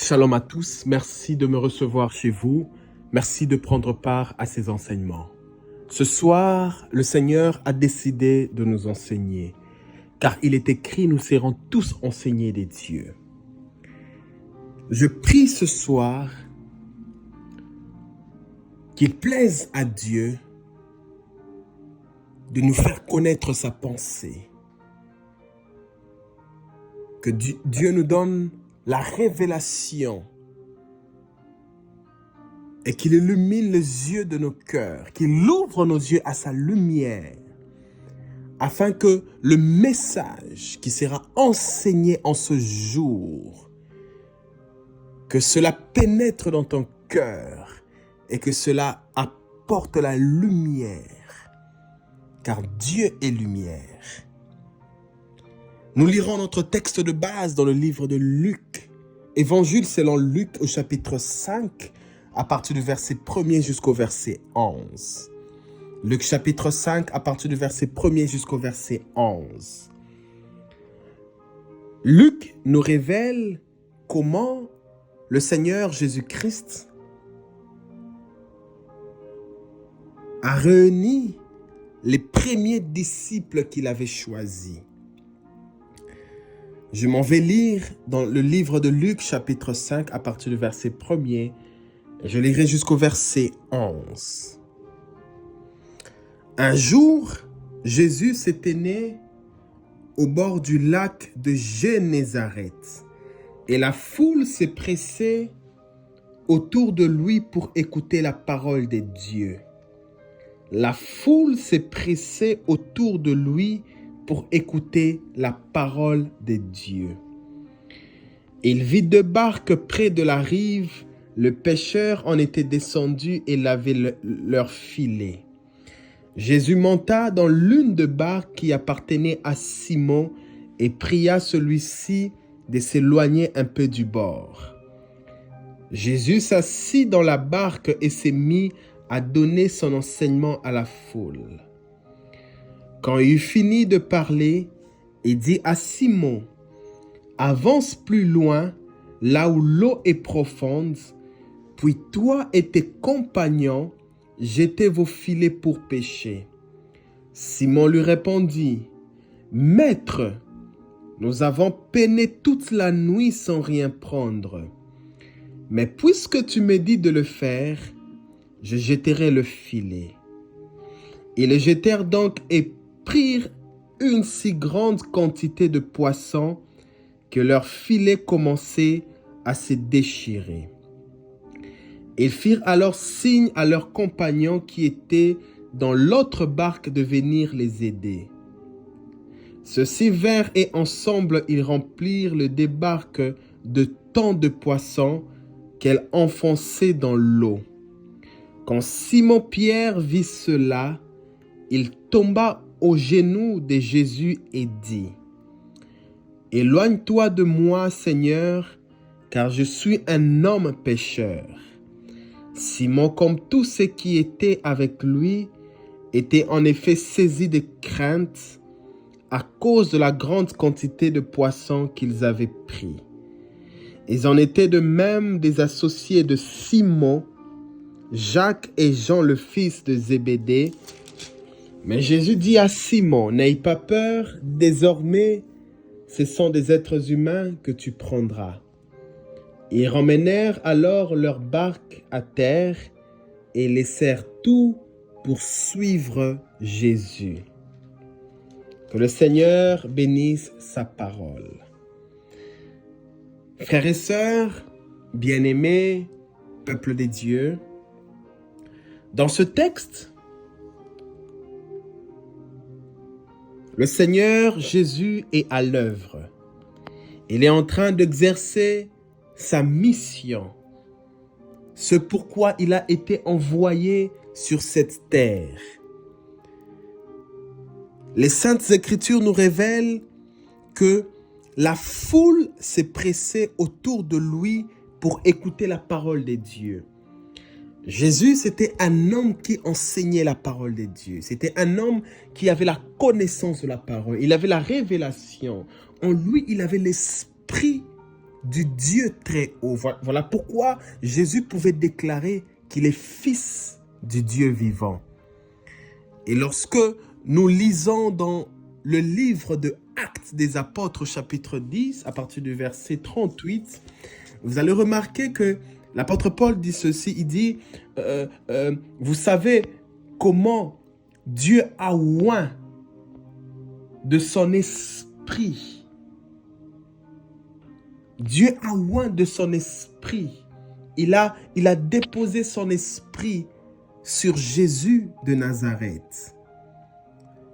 Shalom à tous, merci de me recevoir chez vous, merci de prendre part à ces enseignements. Ce soir, le Seigneur a décidé de nous enseigner, car il est écrit, nous serons tous enseignés des dieux. Je prie ce soir qu'il plaise à Dieu de nous faire connaître sa pensée, que Dieu nous donne la révélation et qu'il illumine les yeux de nos cœurs, qu'il ouvre nos yeux à sa lumière, afin que le message qui sera enseigné en ce jour, que cela pénètre dans ton cœur et que cela apporte la lumière, car Dieu est lumière. Nous lirons notre texte de base dans le livre de Luc, Évangile selon Luc au chapitre 5, à partir du verset 1er jusqu'au verset 11. Luc chapitre 5, à partir du verset 1er jusqu'au verset 11. Luc nous révèle comment le Seigneur Jésus-Christ a réuni les premiers disciples qu'il avait choisis. Je m'en vais lire dans le livre de Luc, chapitre 5, à partir du verset 1er. Je lirai jusqu'au verset 11. Un jour, Jésus s'était né au bord du lac de Génézareth, et la foule s'est pressée autour de lui pour écouter la parole de Dieu. La foule s'est pressée autour de lui pour écouter la parole de Dieu. Il vit deux barques près de la rive. Le pêcheur en était descendu et lavait leur filet. Jésus monta dans l'une des barques qui appartenait à Simon et pria celui-ci de s'éloigner un peu du bord. Jésus s'assit dans la barque et s'est mis à donner son enseignement à la foule. Quand il eut fini de parler, il dit à Simon, « Avance plus loin, là où l'eau est profonde, puis toi et tes compagnons, jetez vos filets pour pêcher. » Simon lui répondit, « Maître, nous avons peiné toute la nuit sans rien prendre. Mais puisque tu me dis de le faire, je jetterai le filet. » Ils le jetèrent donc et prirent une si grande quantité de poissons que leurs filets commençaient à se déchirer. Ils firent alors signe à leurs compagnons qui étaient dans l'autre barque de venir les aider. Ceux-ci vinrent et ensemble ils remplirent le débarque de tant de poissons qu'elle enfonçait dans l'eau. Quand Simon-Pierre vit cela, il tomba aux genoux de Jésus et dit, « Éloigne-toi de moi, Seigneur, car je suis un homme pécheur. » Simon, comme tous ceux qui étaient avec lui, était en effet saisi de crainte à cause de la grande quantité de poissons qu'ils avaient pris. Ils en étaient de même des associés de Simon, Jacques et Jean le fils de Zébédée. Mais Jésus dit à Simon, « N'aie pas peur, désormais ce sont des êtres humains que tu prendras. » Ils ramenèrent alors leur barque à terre et laissèrent tout pour suivre Jésus. Que le Seigneur bénisse sa parole. Frères et sœurs, bien-aimés, peuple des dieux, dans ce texte, le Seigneur Jésus est à l'œuvre. Il est en train d'exercer sa mission, ce pourquoi il a été envoyé sur cette terre. Les Saintes Écritures nous révèlent que la foule s'est pressée autour de lui pour écouter la parole de Dieu. Jésus, c'était un homme qui enseignait la parole de Dieu. C'était un homme qui avait la connaissance de la parole. Il avait la révélation. En lui, il avait l'esprit du Dieu très haut. Voilà pourquoi Jésus pouvait déclarer qu'il est fils du Dieu vivant. Et lorsque nous lisons dans le livre de Actes des Apôtres, chapitre 10, à partir du verset 38, vous allez remarquer que l'apôtre Paul dit ceci, il dit, vous savez comment Dieu a oint de son esprit. Dieu a oint de son esprit. Il a déposé son esprit sur Jésus de Nazareth.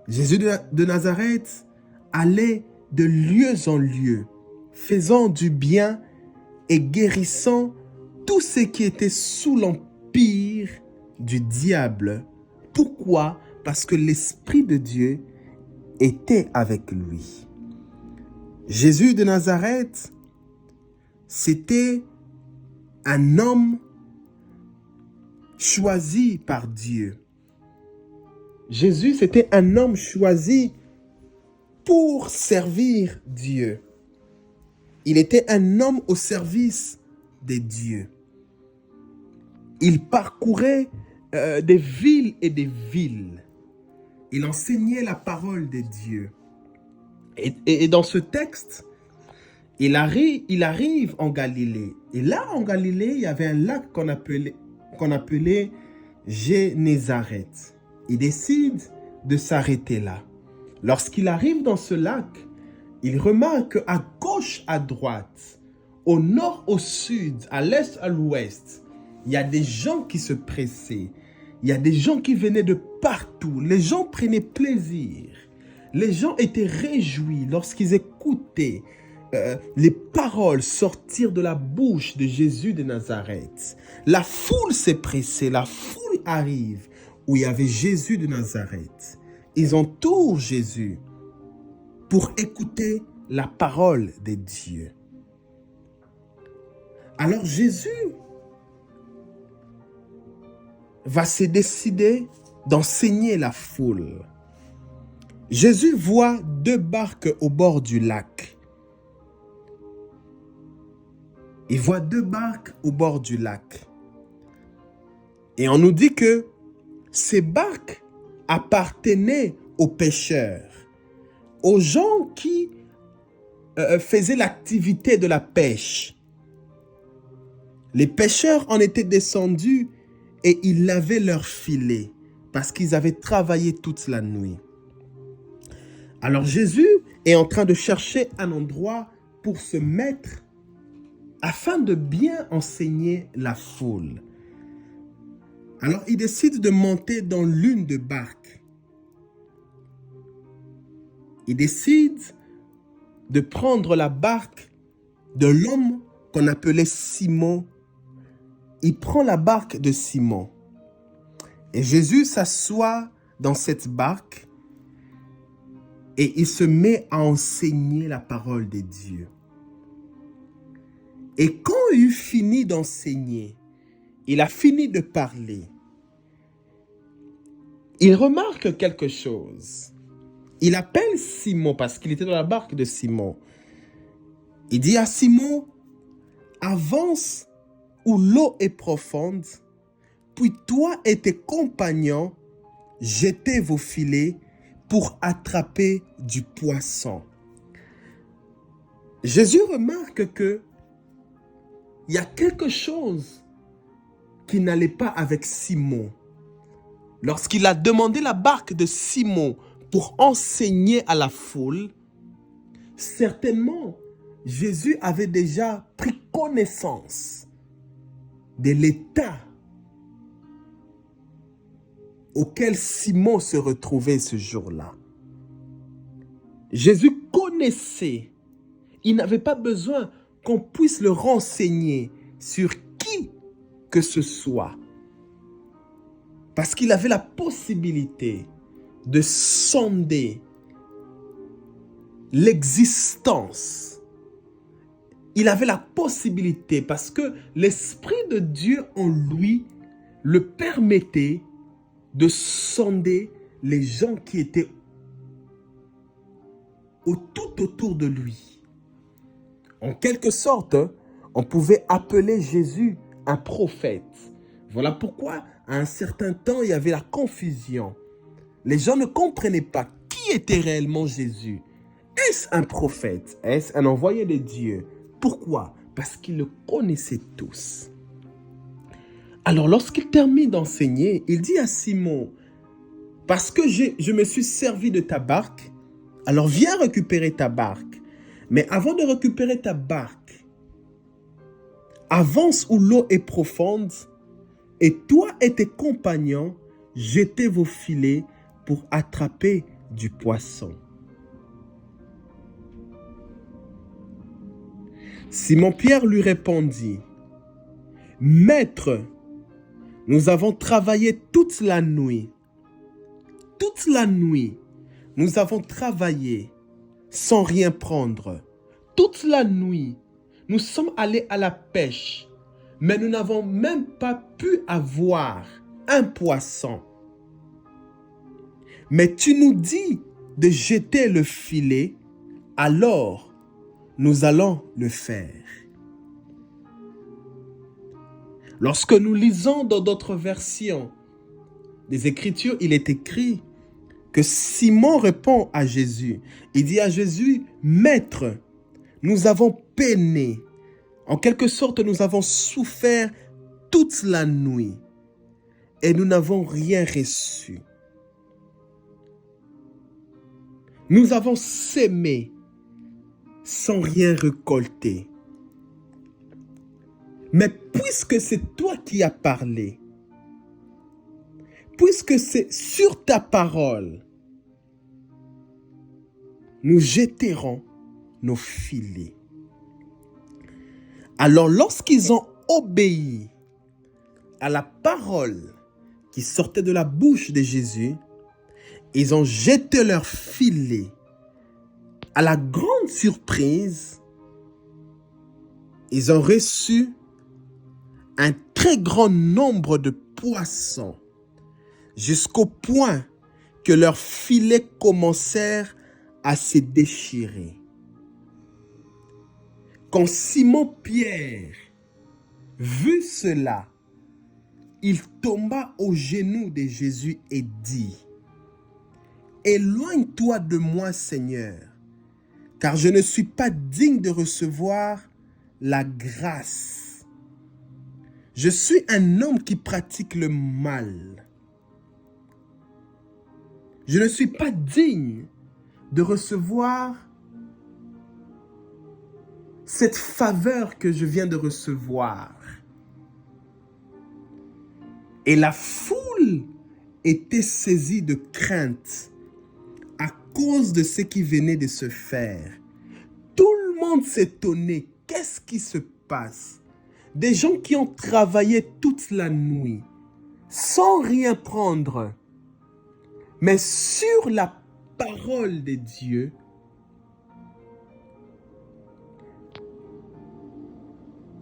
Jésus de Nazareth allait de lieu en lieu, faisant du bien et guérissant tous ceux qui étaient sous l'empire du diable. Pourquoi? Parce que l'Esprit de Dieu était avec lui. Jésus de Nazareth, c'était un homme choisi par Dieu. Jésus, c'était un homme choisi pour servir Dieu. Il était un homme au service des dieux. Il parcourait des villes et des villes. Il enseignait la parole de Dieu. Et dans ce texte, il arrive en Galilée. Et là, en Galilée, il y avait un lac qu'on appelait Génézareth. Il décide de s'arrêter là. Lorsqu'il arrive dans ce lac, il remarque à gauche, à droite, au nord, au sud, à l'est, à l'ouest, il y a des gens qui se pressaient. Il y a des gens qui venaient de partout. Les gens prenaient plaisir. Les gens étaient réjouis lorsqu'ils écoutaient les paroles sortir de la bouche de Jésus de Nazareth. La foule s'est pressée, la foule arrive où il y avait Jésus de Nazareth. Ils entourent Jésus pour écouter la parole de Dieu. Alors Jésus va se décider d'enseigner la foule. Jésus voit 2 barques au bord du lac. Il voit 2 barques au bord du lac. Et on nous dit que ces barques appartenaient aux pêcheurs, aux gens qui faisaient l'activité de la pêche. Les pêcheurs en étaient descendus et ils lavaient leurs filets parce qu'ils avaient travaillé toute la nuit. Alors Jésus est en train de chercher un endroit pour se mettre afin de bien enseigner la foule. Alors il décide de monter dans l'une des barques. Il décide de prendre la barque de l'homme qu'on appelait Simon. Il prend la barque de Simon. Et Jésus s'assoit dans cette barque et il se met à enseigner la parole de Dieu. Et quand il eut fini d'enseigner, il a fini de parler, il remarque quelque chose. Il appelle Simon parce qu'il était dans la barque de Simon. Il dit à Simon, avance où l'eau est profonde, puis toi et tes compagnons, jetez vos filets pour attraper du poisson. Jésus remarque que il y a quelque chose qui n'allait pas avec Simon. Lorsqu'il a demandé la barque de Simon pour enseigner à la foule, certainement, Jésus avait déjà pris connaissance de l'état auquel Simon se retrouvait ce jour-là. Jésus connaissait. Il n'avait pas besoin qu'on puisse le renseigner sur qui que ce soit. Parce qu'il avait la possibilité de sonder l'existence. Il avait la possibilité parce que l'Esprit de Dieu en lui le permettait de sonder les gens qui étaient tout autour de lui. En quelque sorte, on pouvait appeler Jésus un prophète. Voilà pourquoi, à un certain temps, il y avait la confusion. Les gens ne comprenaient pas qui était réellement Jésus. Est-ce un prophète? Est-ce un envoyé de Dieu? Pourquoi? Parce qu'ils le connaissaient tous. Alors, lorsqu'il termine d'enseigner, il dit à Simon, « Parce que je me suis servi de ta barque, alors viens récupérer ta barque. Mais avant de récupérer ta barque, avance où l'eau est profonde, et toi et tes compagnons, jetez vos filets pour attraper du poisson. » Simon-Pierre lui répondit, « Maître, nous avons travaillé toute la nuit. Toute la nuit, nous avons travaillé sans rien prendre. Toute la nuit, nous sommes allés à la pêche, mais nous n'avons même pas pu avoir un poisson. Mais tu nous dis de jeter le filet, alors nous allons le faire. » Lorsque nous lisons dans d'autres versions des Écritures, il est écrit que Simon répond à Jésus. Il dit à Jésus, « Maître, nous avons peiné. En quelque sorte, nous avons souffert toute la nuit et nous n'avons rien reçu. Nous avons sémé sans rien récolter. Mais puisque c'est toi qui as parlé, puisque c'est sur ta parole, nous jetterons nos filets. » Alors lorsqu'ils ont obéi à la parole qui sortait de la bouche de Jésus, ils ont jeté leurs filets. À la grande surprise, ils ont reçu un très grand nombre de poissons, jusqu'au point que leurs filets commencèrent à se déchirer. Quand Simon-Pierre vit cela, il tomba aux genoux de Jésus et dit, « Éloigne-toi de moi, Seigneur, car je ne suis pas digne de recevoir la grâce. Je suis un homme qui pratique le mal. Je ne suis pas digne de recevoir cette faveur que je viens de recevoir. » Et la foule était saisie de crainte à cause de ce qui venait de se faire. Tout le monde s'étonnait. Qu'est-ce qui se passe? Des gens qui ont travaillé toute la nuit, sans rien prendre, mais sur la parole de Dieu,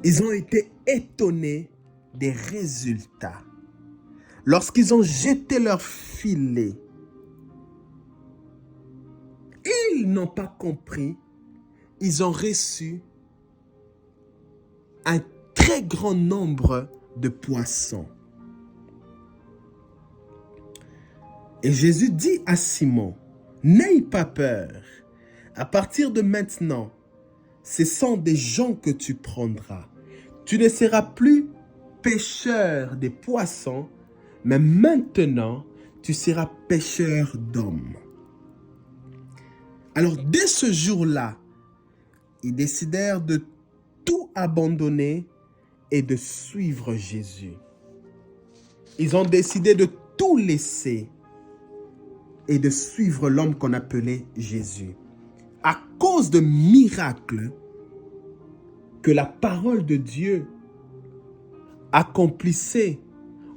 ils ont été étonnés des résultats. Lorsqu'ils ont jeté leur filet, ils n'ont pas compris, ils ont reçu un très grand nombre de poissons. Et Jésus dit à Simon, « N'aie pas peur, à partir de maintenant, ce sont des gens que tu prendras. Tu ne seras plus pêcheur des poissons, mais maintenant, tu seras pêcheur d'hommes. » Alors, dès ce jour-là, ils décidèrent de tout abandonner et de suivre Jésus. Ils ont décidé de tout laisser et de suivre l'homme qu'on appelait Jésus. À cause de miracles que la parole de Dieu accomplissait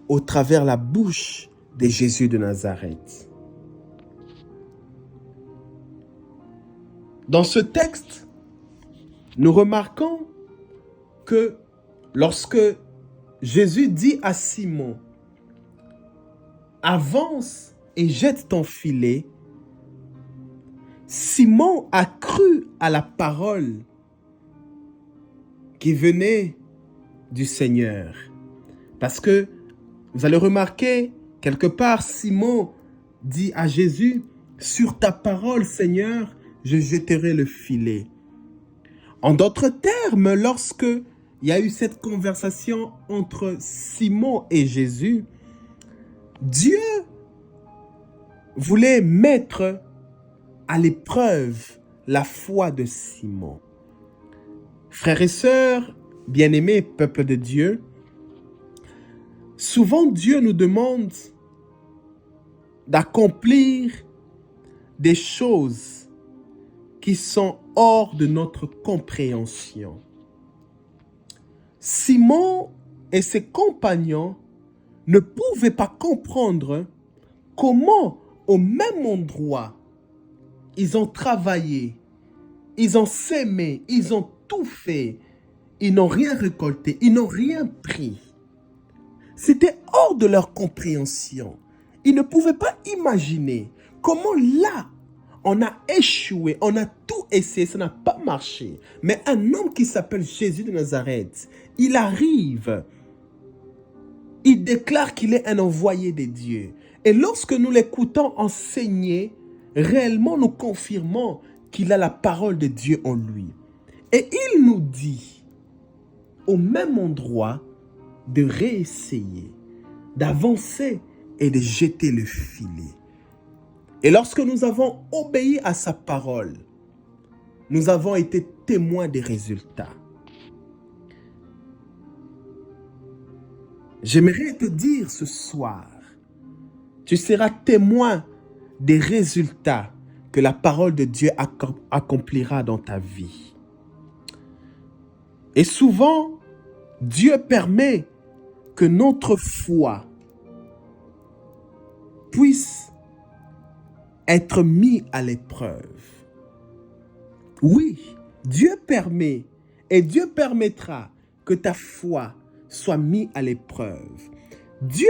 au travers la bouche de Jésus de Nazareth. Dans ce texte, nous remarquons que lorsque Jésus dit à Simon, « Avance et jette ton filet », Simon a cru à la parole qui venait du Seigneur. Parce que vous allez remarquer, quelque part, Simon dit à Jésus, « Sur ta parole, Seigneur, je jetterai le filet. » En d'autres termes, lorsque il y a eu cette conversation entre Simon et Jésus, Dieu voulait mettre à l'épreuve la foi de Simon. Frères et sœurs, bien-aimés, peuple de Dieu, souvent Dieu nous demande d'accomplir des choses qui sont hors de notre compréhension. Simon et ses compagnons ne pouvaient pas comprendre comment, au même endroit, ils ont travaillé, ils ont sémé, ils ont tout fait, ils n'ont rien récolté, ils n'ont rien pris. C'était hors de leur compréhension. Ils ne pouvaient pas imaginer comment là, on a échoué, on a tout essayé, ça n'a pas marché. Mais un homme qui s'appelle Jésus de Nazareth, il arrive, il déclare qu'il est un envoyé de Dieu. Et lorsque nous l'écoutons enseigner, réellement nous confirmons qu'il a la parole de Dieu en lui. Et il nous dit, au même endroit, de réessayer, d'avancer et de jeter le filet. Et lorsque nous avons obéi à sa parole, nous avons été témoins des résultats. J'aimerais te dire ce soir, tu seras témoin des résultats que la parole de Dieu accomplira dans ta vie. Et souvent, Dieu permet que notre foi puisse être mise à l'épreuve. Oui, Dieu permet et Dieu permettra que ta foi soit mise à l'épreuve. Dieu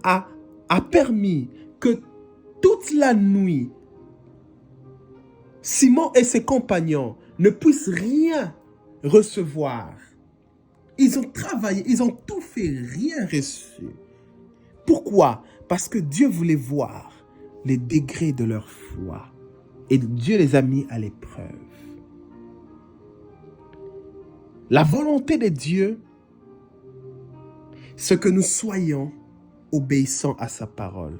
a permis que toute la nuit, Simon et ses compagnons ne puissent rien recevoir. Ils ont travaillé, ils ont tout fait, rien reçu. Pourquoi? Parce que Dieu voulait voir les degrés de leur foi. Et Dieu les a mis à l'épreuve. La volonté de Dieu, c'est que nous soyons obéissants à sa parole.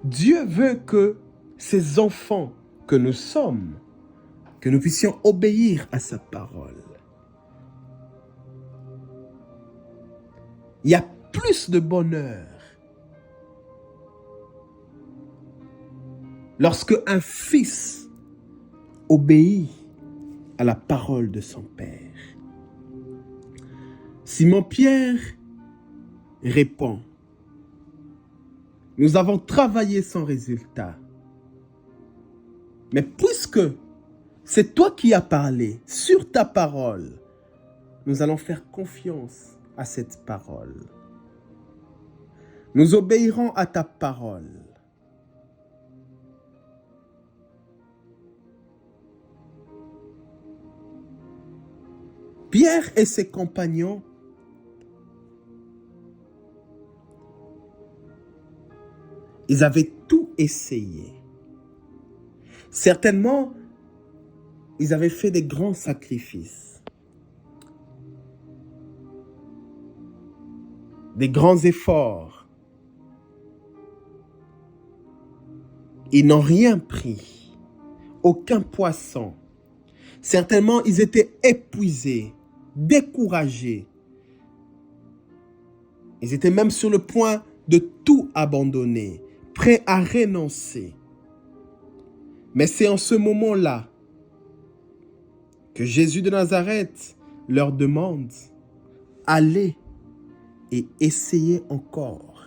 Dieu veut que ses enfants que nous sommes, que nous puissions obéir à sa parole. Il y a plus de bonheur lorsque un fils obéit à la parole de son père. Simon-Pierre répond, « Nous avons travaillé sans résultat. Mais puisque c'est toi qui as parlé sur ta parole, nous allons faire confiance à cette parole. Nous obéirons à ta parole. » Pierre et ses compagnons ils avaient tout essayé. Certainement, ils avaient fait des grands sacrifices, des grands efforts. Ils n'ont rien pris, aucun poisson. Certainement, ils étaient épuisés, découragés. Ils étaient même sur le point de tout abandonner, prêts à renoncer. Mais c'est en ce moment-là que Jésus de Nazareth leur demande, allez et essayez encore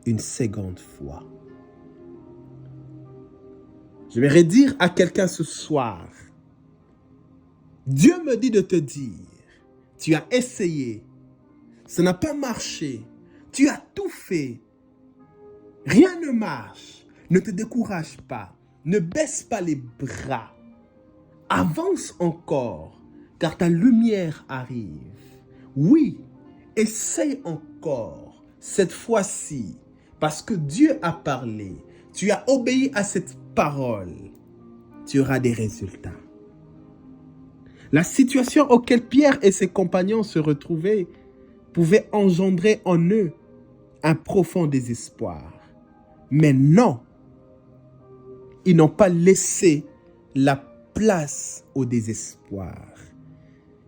une seconde fois. J'aimerais dire à quelqu'un ce soir, Dieu me dit de te dire, tu as essayé, ça n'a pas marché, tu as tout fait, rien ne marche, ne te décourage pas, ne baisse pas les bras, avance encore, car ta lumière arrive. Oui, essaye encore, cette fois-ci, parce que Dieu a parlé. Tu as obéi à cette parole. Tu auras des résultats. La situation auquel Pierre et ses compagnons se retrouvaient pouvait engendrer en eux un profond désespoir. Mais non, ils n'ont pas laissé la place au désespoir.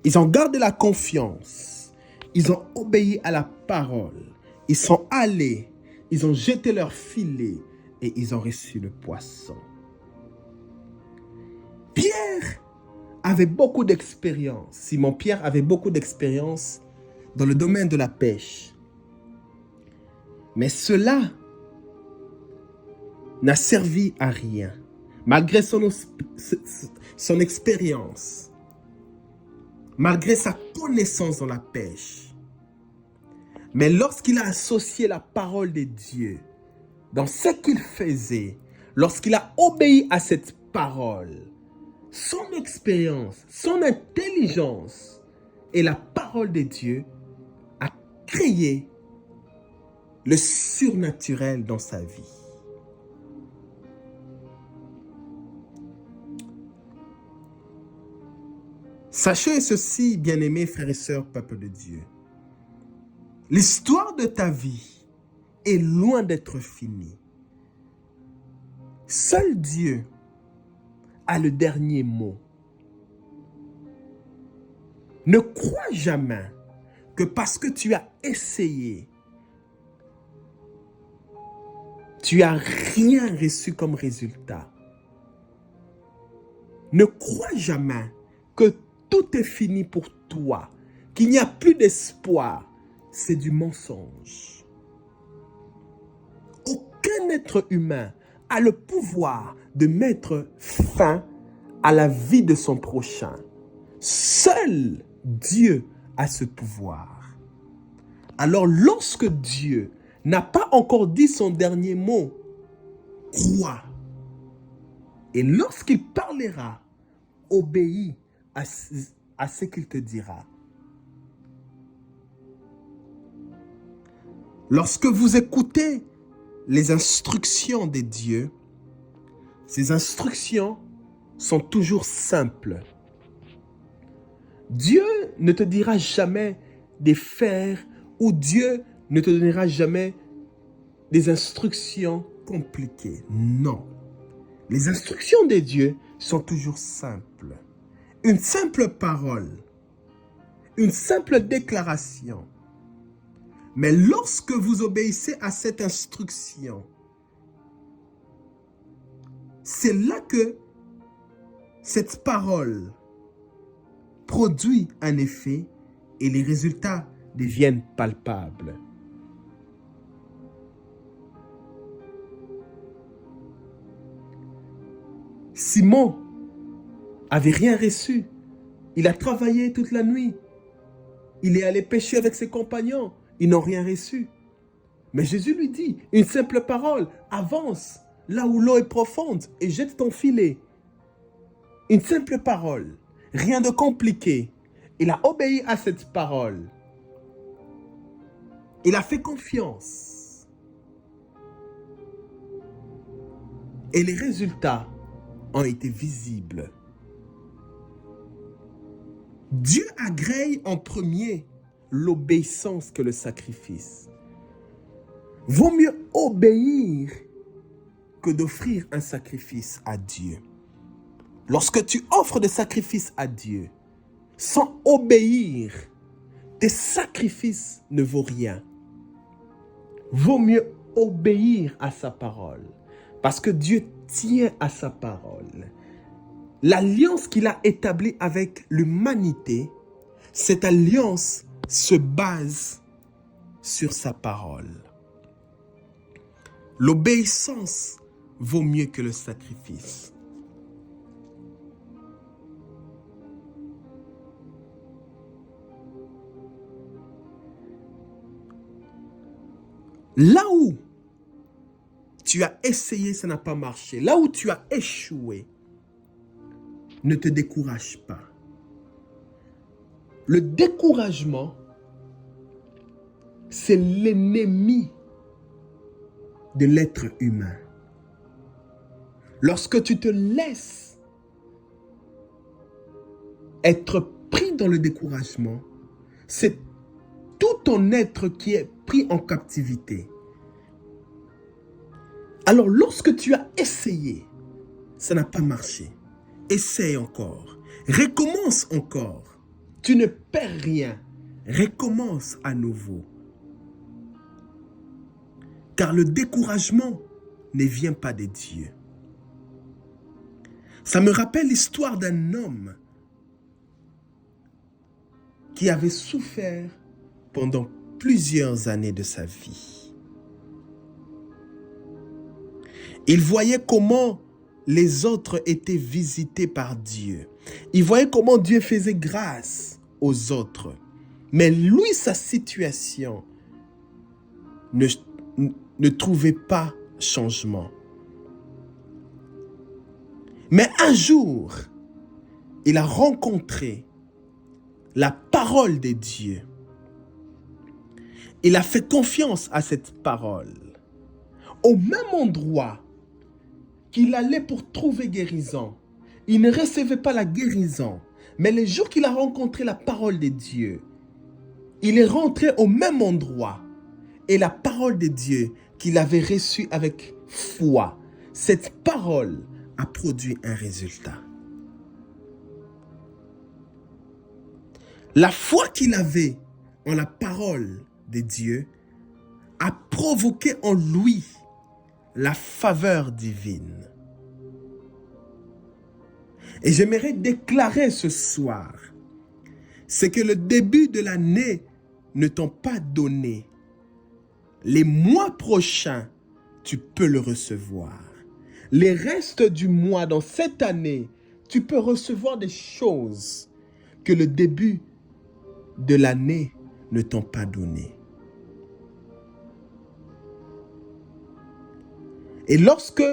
Ils ont gardé la confiance. Ils ont obéi à la parole. Ils sont allés. Ils ont jeté leur filet et ils ont reçu le poisson. Pierre avait beaucoup d'expérience. Simon-Pierre avait beaucoup d'expérience dans le domaine de la pêche. Mais cela n'a servi à rien. Malgré son expérience, malgré sa connaissance dans la pêche. Mais lorsqu'il a associé la parole de Dieu dans ce qu'il faisait, lorsqu'il a obéi à cette parole, son expérience, son intelligence et la parole de Dieu a créé le surnaturel dans sa vie. Sachez ceci, bien-aimés frères et sœurs, peuple de Dieu. L'histoire de ta vie est loin d'être finie. Seul Dieu a le dernier mot. Ne crois jamais que parce que tu as essayé, tu n'as rien reçu comme résultat. Ne crois jamais que tout est fini pour toi, qu'il n'y a plus d'espoir. C'est du mensonge. Aucun être humain a le pouvoir de mettre fin à la vie de son prochain. Seul Dieu a ce pouvoir. Alors lorsque Dieu n'a pas encore dit son dernier mot, crois. Et lorsqu'il parlera, obéis à ce qu'il te dira. Lorsque vous écoutez les instructions de Dieu, ces instructions sont toujours simples. Dieu ne te dira jamais de faire ou Dieu ne te donnera jamais des instructions compliquées. Non. Les instructions de Dieu sont toujours simples. Une simple parole, une simple déclaration. Mais lorsque vous obéissez à cette instruction, c'est là que cette parole produit un effet et les résultats deviennent palpables. Simon avait rien reçu. Il a travaillé toute la nuit. Il est allé pêcher avec ses compagnons. Ils n'ont rien reçu. Mais Jésus lui dit, une simple parole, avance là où l'eau est profonde et jette ton filet. Une simple parole, rien de compliqué. Il a obéi à cette parole. Il a fait confiance. Et les résultats ont été visibles. Dieu agrée en premier l'obéissance que le sacrifice. Vaut mieux obéir que d'offrir un sacrifice à Dieu. Lorsque tu offres des sacrifices à Dieu, sans obéir, tes sacrifices ne vaut rien. Vaut mieux obéir à sa parole, parce que Dieu tient à sa parole. L'alliance qu'il a établie avec l'humanité, cette alliance se base sur sa parole. L'obéissance vaut mieux que le sacrifice. Là où tu as essayé, ça n'a pas marché. Là où tu as échoué, ne te décourage pas. Le découragement, c'est l'ennemi de l'être humain. Lorsque tu te laisses être pris dans le découragement, c'est tout ton être qui est pris en captivité. Alors lorsque tu as essayé, ça n'a pas marché. Essaye encore. Recommence encore. Tu ne perds rien. Recommence à nouveau. Car le découragement ne vient pas de Dieu. Ça me rappelle l'histoire d'un homme qui avait souffert pendant plusieurs années de sa vie. Il voyait comment les autres étaient visités par Dieu. Il voyait comment Dieu faisait grâce aux autres. Mais lui, sa situation ne trouvait pas changement. Mais un jour, il a rencontré la parole de Dieu. Il a fait confiance à cette parole. Au même endroit qu'il allait pour trouver guérison, il ne recevait pas la guérison. Mais le jour qu'il a rencontré la parole de Dieu, il est rentré au même endroit. Et la parole de Dieu qu'il avait reçue avec foi, cette parole a produit un résultat. La foi qu'il avait en la parole de Dieu a provoqué en lui la faveur divine. Et j'aimerais déclarer ce soir, c'est que le début de l'année ne t'ont pas donné. Les mois prochains, tu peux le recevoir. Les restes du mois dans cette année, tu peux recevoir des choses que le début de l'année ne t'ont pas donné. Et lorsque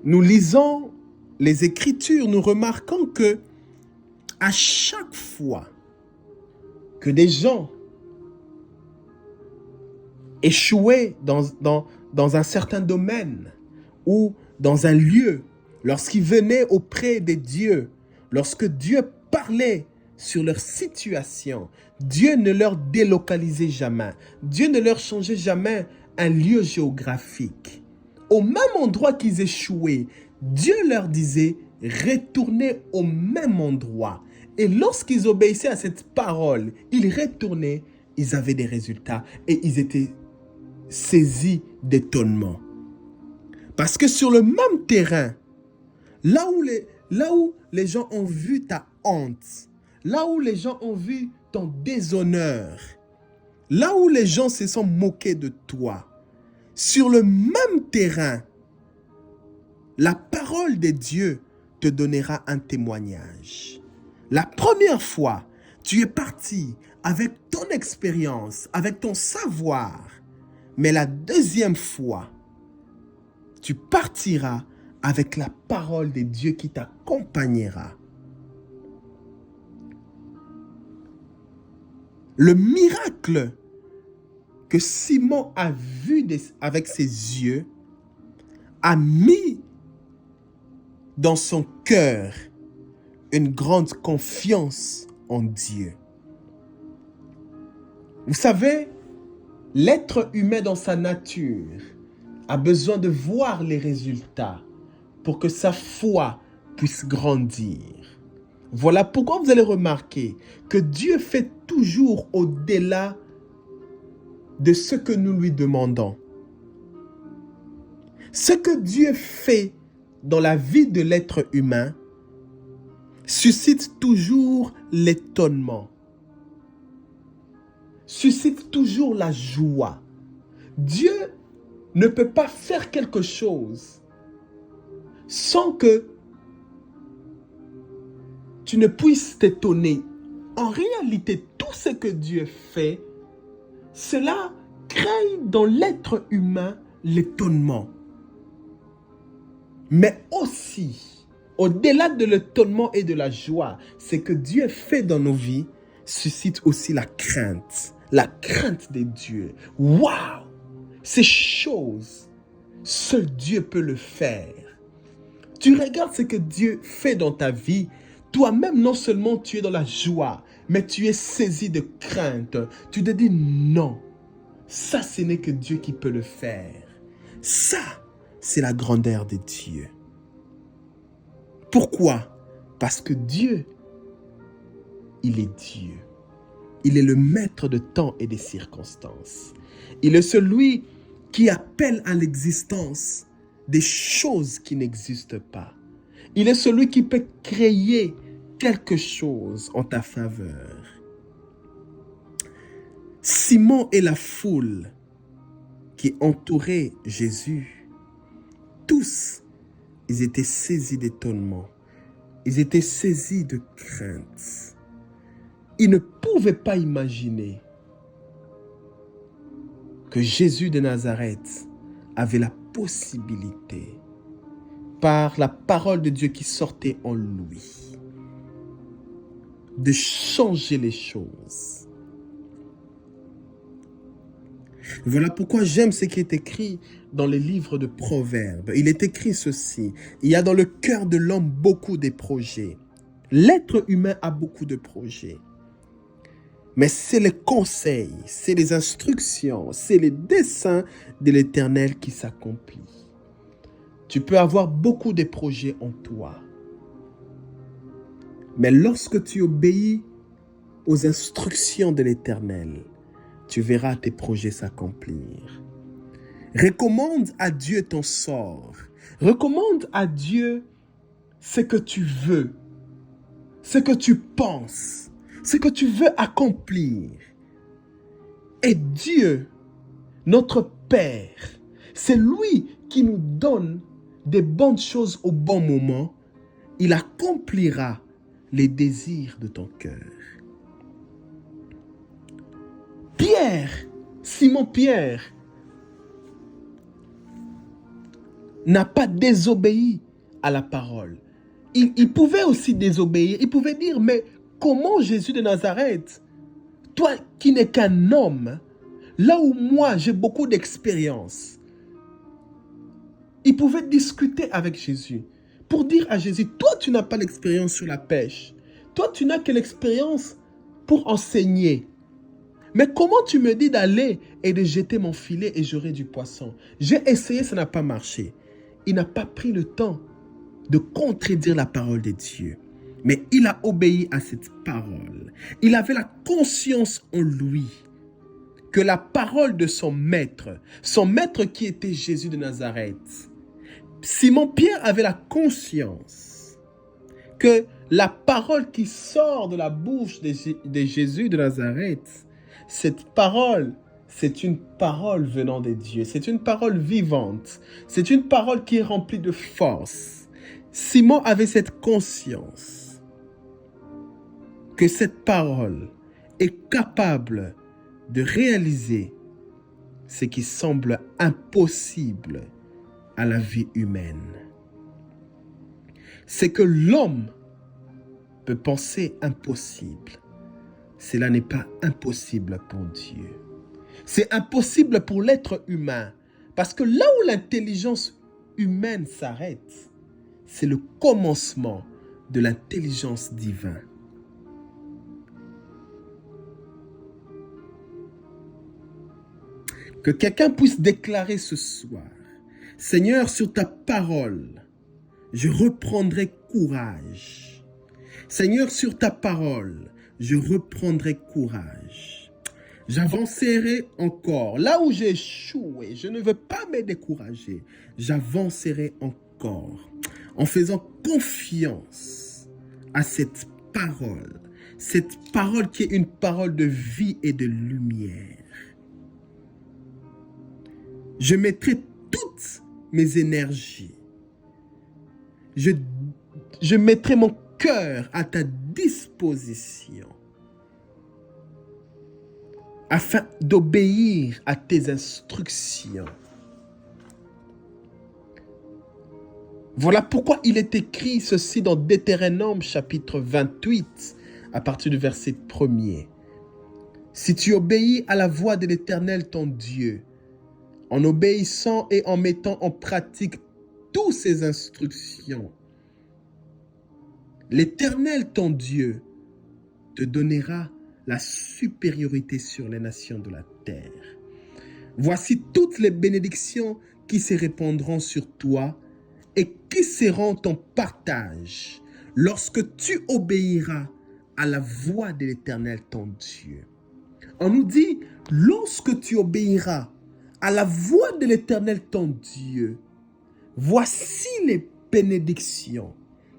nous lisons les Écritures, nous remarquons que à chaque fois que des gens échouaient dans un certain domaine ou dans un lieu, lorsqu'ils venaient auprès de Dieu, lorsque Dieu parlait sur leur situation, Dieu ne leur délocalisait jamais. Dieu ne leur changeait jamais un lieu géographique. Au même endroit qu'ils échouaient, Dieu leur disait « Retournez au même endroit ». Et lorsqu'ils obéissaient à cette parole, ils retournaient, ils avaient des résultats et ils étaient saisis d'étonnement. Parce que sur le même terrain, là où les gens ont vu ta honte, là où les gens ont vu ton déshonneur, là où les gens se sont moqués de toi, sur le même terrain, la parole de Dieu te donnera un témoignage. La première fois, tu es parti avec ton expérience, avec ton savoir. Mais la deuxième fois, tu partiras avec la parole de Dieu qui t'accompagnera. Le miracle que Simon a vu avec ses yeux a mis dans son cœur une grande confiance en Dieu. Vous savez, l'être humain dans sa nature a besoin de voir les résultats pour que sa foi puisse grandir. Voilà pourquoi vous allez remarquer que Dieu fait toujours au-delà de ce que nous lui demandons. Ce que Dieu fait dans la vie de l'être humain suscite toujours l'étonnement, suscite toujours la joie. Dieu ne peut pas faire quelque chose sans que tu ne puisses t'étonner. En réalité, tout ce que Dieu fait, cela crée dans l'être humain l'étonnement. Mais aussi, Au-delà de l'étonnement et de la joie, c'est que Dieu fait dans nos vies suscite aussi la crainte de Dieu. Waouh! Ces choses, seul Dieu peut le faire. Tu regardes ce que Dieu fait dans ta vie, toi-même non seulement tu es dans la joie, mais tu es saisi de crainte. Tu te dis non, ça ce n'est que Dieu qui peut le faire. Ça, c'est la grandeur de Dieu. Pourquoi? Parce que Dieu, il est Dieu. Il est le maître de temps et des circonstances. Il est celui qui appelle à l'existence des choses qui n'existent pas. Il est celui qui peut créer quelque chose en ta faveur. Simon et la foule qui entourait Jésus, tous, ils étaient saisis d'étonnement. Ils étaient saisis de crainte. Ils ne pouvaient pas imaginer que Jésus de Nazareth avait la possibilité, par la parole de Dieu qui sortait en lui, de changer les choses. Voilà pourquoi j'aime ce qui est écrit dans les livres de Proverbes. Il est écrit ceci: il y a dans le cœur de l'homme beaucoup de projets. L'être humain a beaucoup de projets. Mais c'est les conseils, c'est les instructions, c'est les desseins de l'Éternel qui s'accomplissent. Tu peux avoir beaucoup de projets en toi. Mais lorsque tu obéis aux instructions de l'Éternel, tu verras tes projets s'accomplir. Recommande à Dieu ton sort. Recommande à Dieu ce que tu veux, ce que tu penses, ce que tu veux accomplir. Et Dieu, notre Père, c'est lui qui nous donne des bonnes choses au bon moment. Il accomplira les désirs de ton cœur. Simon-Pierre, n'a pas désobéi à la parole. Il pouvait aussi désobéir. Il pouvait dire, mais comment Jésus de Nazareth, toi qui n'es qu'un homme, là où moi j'ai beaucoup d'expérience, il pouvait discuter avec Jésus pour dire à Jésus, toi tu n'as pas l'expérience sur la pêche. Toi tu n'as que l'expérience pour enseigner. Mais comment tu me dis d'aller et de jeter mon filet et j'aurai du poisson? J'ai essayé, ça n'a pas marché. Il n'a pas pris le temps de contredire la parole de Dieu. Mais il a obéi à cette parole. Il avait la conscience en lui que la parole de son maître qui était Jésus de Nazareth, Simon-Pierre avait la conscience que la parole qui sort de la bouche de Jésus de Nazareth, cette parole, c'est une parole venant de Dieu. C'est une parole vivante. C'est une parole qui est remplie de force. Simon avait cette conscience que cette parole est capable de réaliser ce qui semble impossible à la vie humaine. C'est que l'homme peut penser impossible. Cela n'est pas impossible pour Dieu. C'est impossible pour l'être humain. Parce que là où l'intelligence humaine s'arrête, c'est le commencement de l'intelligence divine. Que quelqu'un puisse déclarer ce soir: Seigneur, sur ta parole, je reprendrai courage. Seigneur, sur ta parole, je reprendrai courage. J'avancerai encore. Là où j'ai échoué, je ne veux pas me décourager. J'avancerai encore en faisant confiance à cette parole qui est une parole de vie et de lumière. Je mettrai toutes mes énergies. Je mettrai mon cœur à ta disposition afin d'obéir à tes instructions. Voilà pourquoi il est écrit ceci dans Deutéronome chapitre 28, à partir du verset 1er. Si tu obéis à la voix de l'Éternel ton Dieu, en obéissant et en mettant en pratique toutes ses instructions, l'Éternel ton Dieu te donnera la supériorité sur les nations de la terre. Voici toutes les bénédictions qui se répandront sur toi et qui seront ton partage lorsque tu obéiras à la voix de l'Éternel ton Dieu. On nous dit, lorsque tu obéiras à la voix de l'Éternel ton Dieu, voici les bénédictions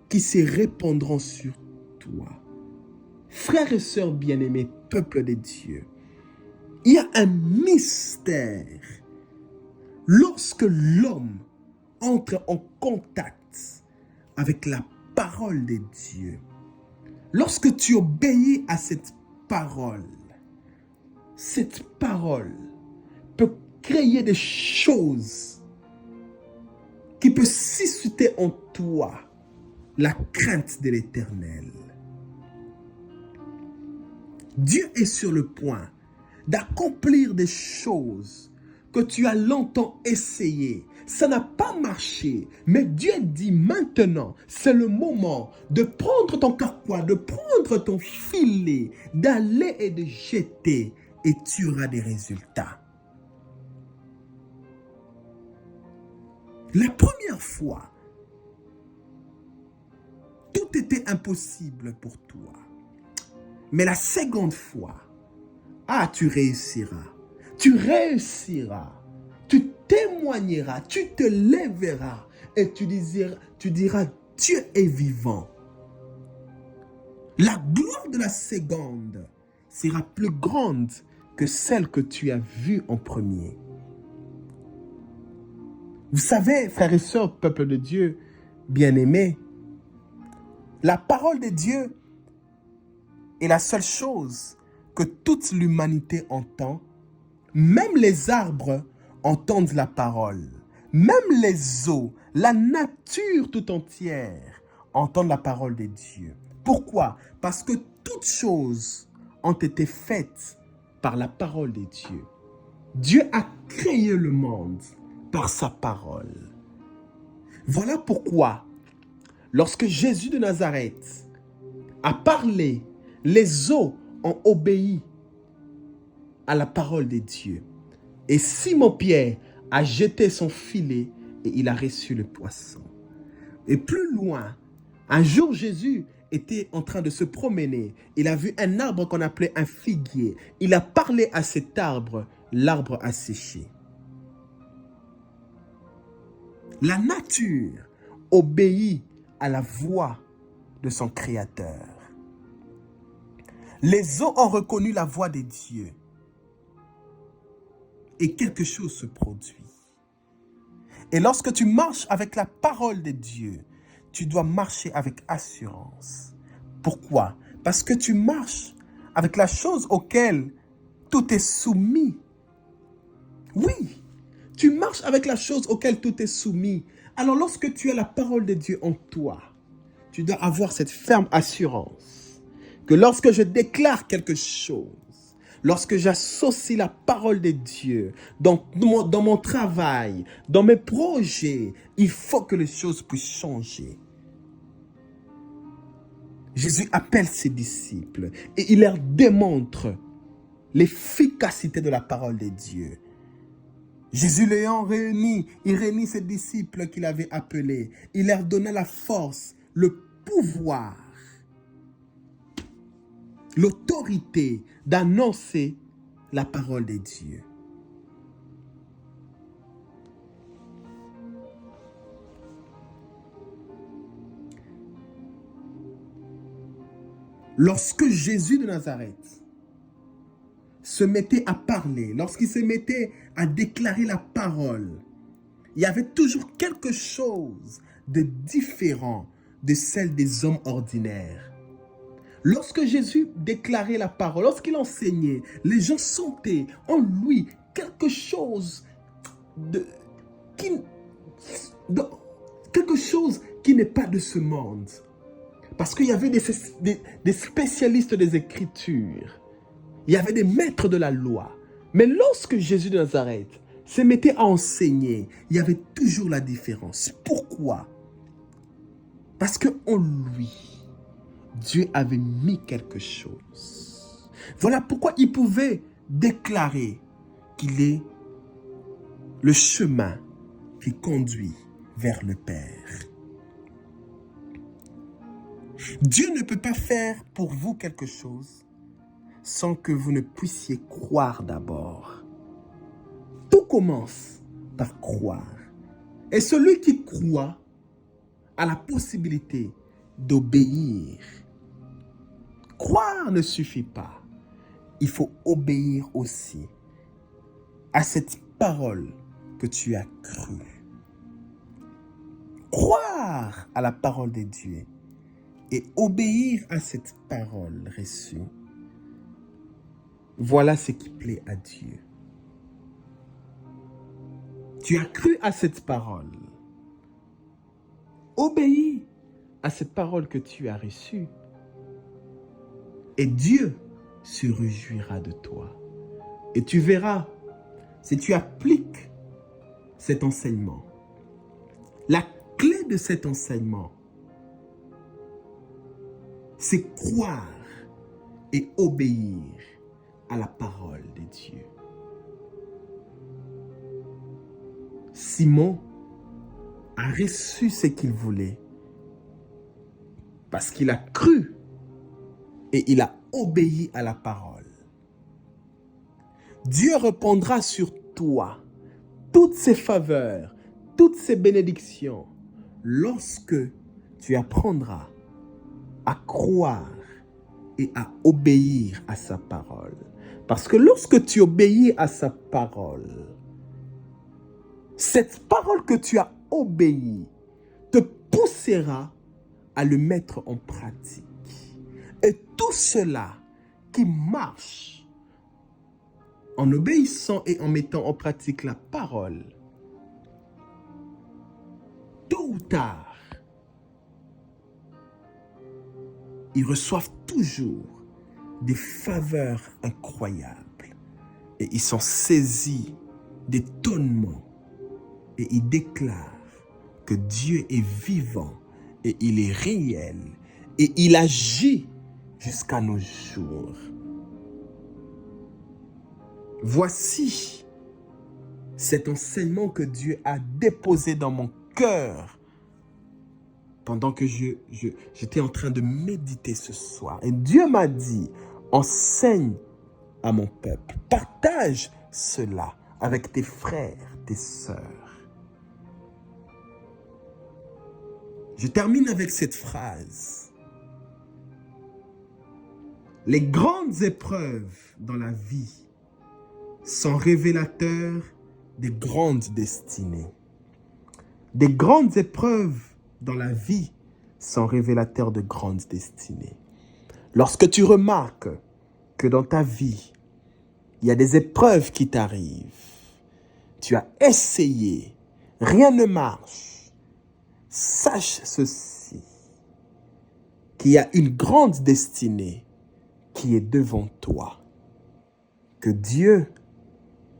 qui se répandront sur toi. Frères et sœurs bien-aimés, peuple de Dieu, il y a un mystère lorsque l'homme entre en contact avec la parole de Dieu. Lorsque tu obéis à cette parole peut créer des choses qui peuvent susciter en toi la crainte de l'Éternel. Dieu est sur le point d'accomplir des choses que tu as longtemps essayé. Ça n'a pas marché, mais Dieu dit maintenant, c'est le moment de prendre ton carquois, de prendre ton filet, d'aller et de jeter, et tu auras des résultats. La première fois, tout était impossible pour toi. Mais la seconde fois, tu réussiras. Tu réussiras. Tu témoigneras. Tu te lèveras. Et tu diras, Dieu est vivant. La gloire de la seconde sera plus grande que celle que tu as vue en premier. Vous savez, frères et sœurs, peuple de Dieu, bien-aimés, la parole de Dieu est la seule chose que toute l'humanité entend. Même les arbres entendent la parole. Même les eaux, la nature tout entière entendent la parole de Dieu. Pourquoi? Parce que toutes choses ont été faites par la parole de Dieu. Dieu a créé le monde par sa parole. Voilà pourquoi, lorsque Jésus de Nazareth a parlé, les eaux ont obéi à la parole de Dieu. Et Simon-Pierre a jeté son filet et il a reçu le poisson. Et plus loin, un jour Jésus était en train de se promener. Il a vu un arbre qu'on appelait un figuier. Il a parlé à cet arbre, l'arbre a séché. La nature obéit à la voix de son Créateur. Les eaux ont reconnu la voix de Dieu. Et quelque chose se produit. Et lorsque tu marches avec la parole de Dieu, tu dois marcher avec assurance. Pourquoi? Parce que tu marches avec la chose auquel tout est soumis. Oui, tu marches avec la chose auquel tout est soumis. Alors lorsque tu as la parole de Dieu en toi, tu dois avoir cette ferme assurance que lorsque je déclare quelque chose, lorsque j'associe la parole de Dieu dans mon travail, dans mes projets, il faut que les choses puissent changer. Jésus appelle ses disciples et il leur démontre l'efficacité de la parole de Dieu. Jésus les a réunis, il réunit ses disciples qu'il avait appelés. Il leur donna la force, le pouvoir, l'autorité d'annoncer la parole de Dieu. Lorsque Jésus de Nazareth se mettait à parler, lorsqu'il se mettait à déclarer la parole, il y avait toujours quelque chose de différent de celle des hommes ordinaires. Lorsque Jésus déclarait la parole, lorsqu'il enseignait, les gens sentaient en lui quelque chose quelque chose qui n'est pas de ce monde. Parce qu'il y avait des spécialistes des Écritures. Il y avait des maîtres de la loi. Mais lorsque Jésus de Nazareth se mettait à enseigner, il y avait toujours la différence. Pourquoi? Parce qu'en lui, Dieu avait mis quelque chose. Voilà pourquoi il pouvait déclarer qu'il est le chemin qui conduit vers le Père. Dieu ne peut pas faire pour vous quelque chose sans que vous ne puissiez croire d'abord. Tout commence par croire. Et celui qui croit a la possibilité d'obéir. Croire ne suffit pas. Il faut obéir aussi à cette parole que tu as crue. Croire à la parole de Dieu et obéir à cette parole reçue. Voilà ce qui plaît à Dieu. Tu as cru à cette parole. Obéis à cette parole que tu as reçue. Et Dieu se réjouira de toi. Et tu verras, si tu appliques cet enseignement, la clé de cet enseignement, c'est croire et obéir à la parole de Dieu. Simon a reçu ce qu'il voulait parce qu'il a cru et il a obéi à la parole. Dieu répandra sur toi toutes ses faveurs, toutes ses bénédictions lorsque tu apprendras à croire et à obéir à sa parole. Parce que lorsque tu obéis à sa parole, cette parole que tu as obéie te poussera à le mettre en pratique. Et tout cela qui marche en obéissant et en mettant en pratique la parole, tôt ou tard, ils reçoivent toujours des faveurs incroyables. Et ils sont saisis d'étonnement. Et ils déclarent que Dieu est vivant et il est réel. Et il agit jusqu'à nos jours. Voici cet enseignement que Dieu a déposé dans mon cœur pendant que j'étais en train de méditer ce soir. Et Dieu m'a dit, enseigne à mon peuple, partage cela avec tes frères, tes sœurs. Je termine avec cette phrase. Les grandes épreuves dans la vie sont révélateurs des grandes destinées. Des grandes épreuves dans la vie sont révélateurs de grandes destinées. Lorsque tu remarques que dans ta vie, il y a des épreuves qui t'arrivent, tu as essayé, rien ne marche, sache ceci, qu'il y a une grande destinée qui est devant toi. Que Dieu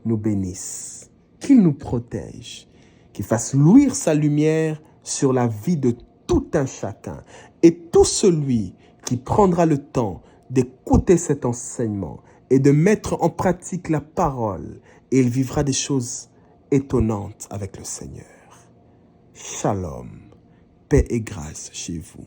nous bénisse, qu'il nous protège, qu'il fasse luire sa lumière sur la vie de tout un chacun. Et tout celui qui prendra le temps d'écouter cet enseignement et de mettre en pratique la parole, et il vivra des choses étonnantes avec le Seigneur. Shalom, paix et grâce chez vous.